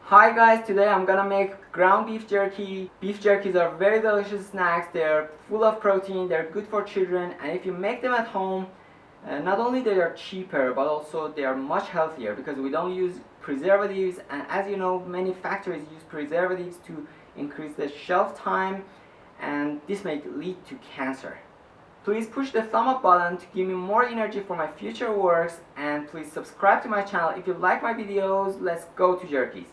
Hi guys, today I'm gonna make ground beef jerky. Beef jerkies are very delicious snacks. They're full of protein, they're good for children, and if you make them at home, not only they are cheaper, but also they are much healthier because we don't use preservatives, and as you know, many factories use preservatives to increase the shelf time, and this may lead to cancer. Please push the thumb up button to give me more energy for my future works, and please subscribe to my channel if you like my videos. Let's go to jerkies.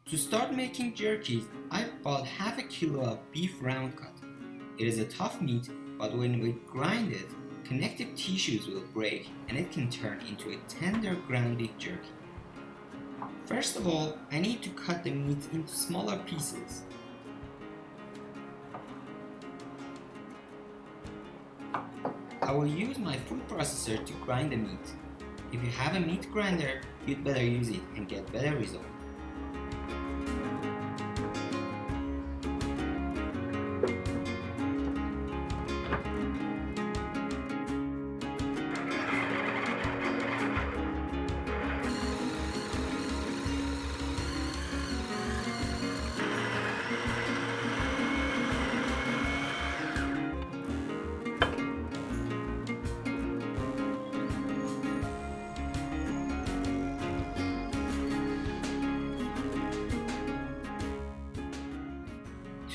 To start making jerkies, I bought half a kilo of beef round cut. It is a tough meat, but when we grind it, connective tissues will break and it can turn into a tender ground beef jerky. First of all, I need to cut the meat into smaller pieces. I will use my food processor to grind the meat. If you have a meat grinder, you'd better use it and get better results.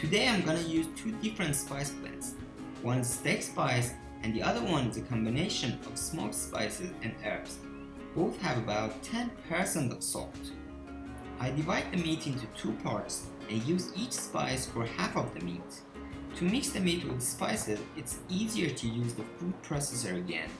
Today I'm gonna use two different spice blends. One is steak spice and the other one is a combination of smoked spices and herbs. Both have about 10% of salt. I divide the meat into two parts and use each spice for half of the meat. To mix the meat with spices, it's easier to use the food processor again.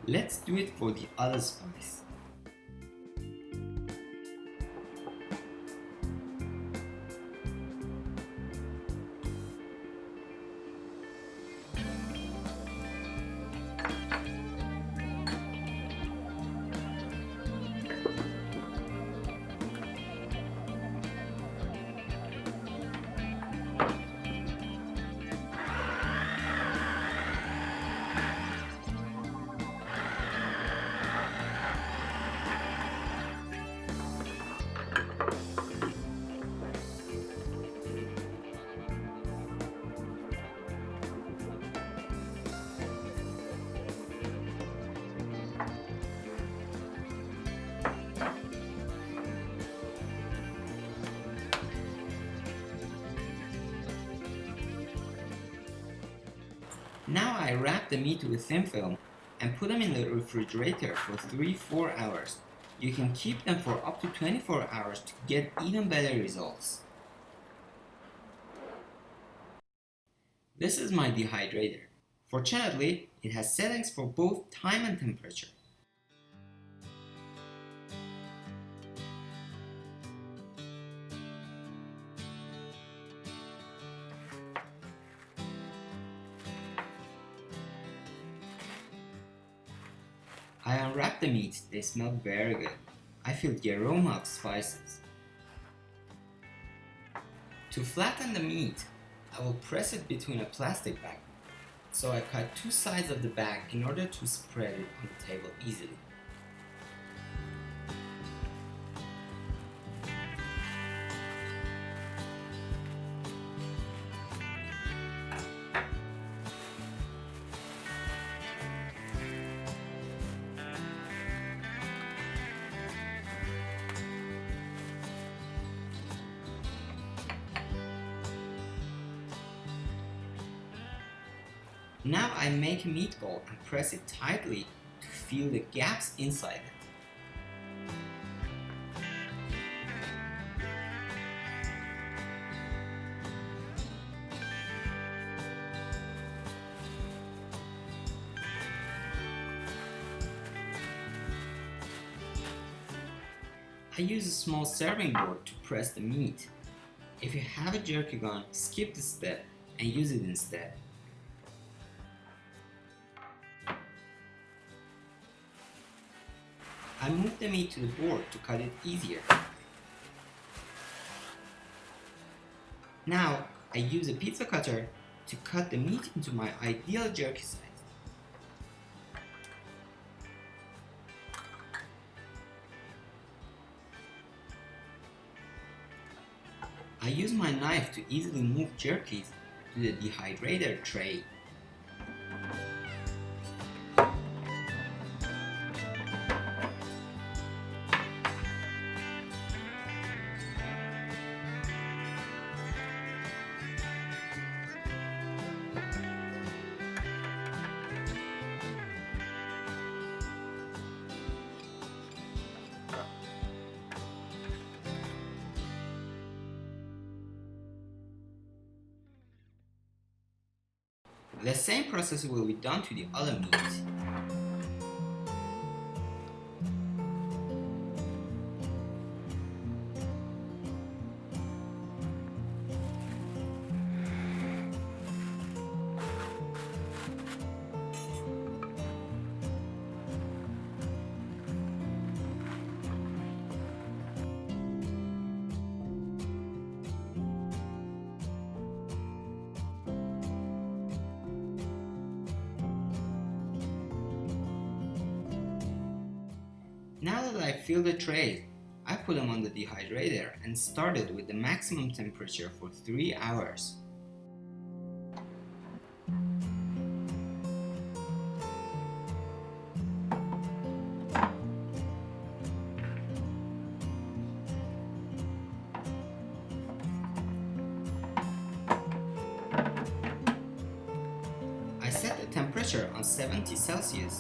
Let's do it for the other spice. Now I wrap the meat with thin film and put them in the refrigerator for 3-4 hours. You can keep them for up to 24 hours to get even better results. This is my dehydrator. Fortunately, it has settings for both time and temperature. I unwrap the meat, they smell very good. I feel the aroma of spices. To flatten the meat, I will press it between a plastic bag. So I cut two sides of the bag in order to spread it on the table easily. Now I make a meatball and press it tightly to fill the gaps inside it. I use a small serving board to press the meat. If you have a jerky gun, skip this step and use it instead. I move the meat to the board to cut it easier. Now I use a pizza cutter to cut the meat into my ideal jerky size. I use my knife to easily move jerkies to the dehydrator tray. The same process will be done to the other meat. Now that I fill the trays, I put them on the dehydrator and started with the maximum temperature for 3 hours. I set the temperature on 70 Celsius.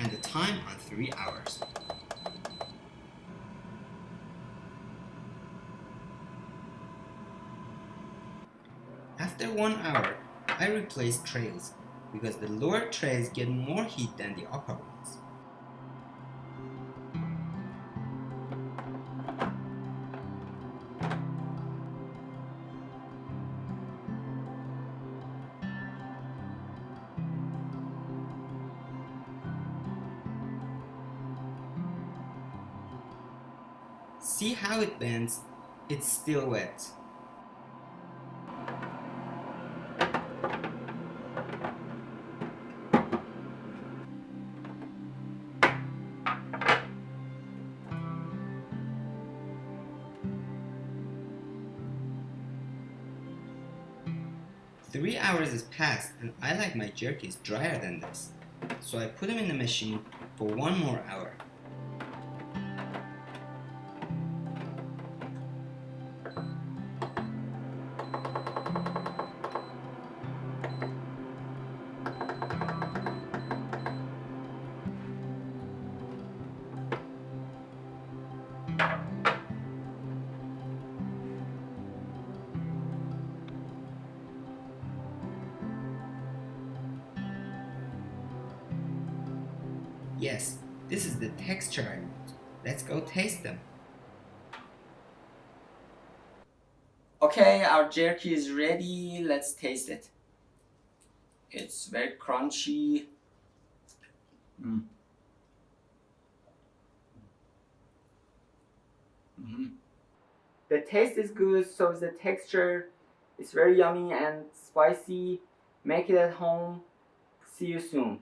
And the time on 3 hours. After 1 hour, I replace trays because the lower trays get more heat than the upper ones. See how it bends? It's still wet. Three hours has passed and I like my jerkies drier than this, so I put them in the machine for 1 more hour. Yes, this is the texture I want. Let's go taste them. Okay, our jerky is ready. Let's taste it. It's very crunchy. The taste is good, so is the texture. It's very yummy and spicy. Make it at home. See you soon.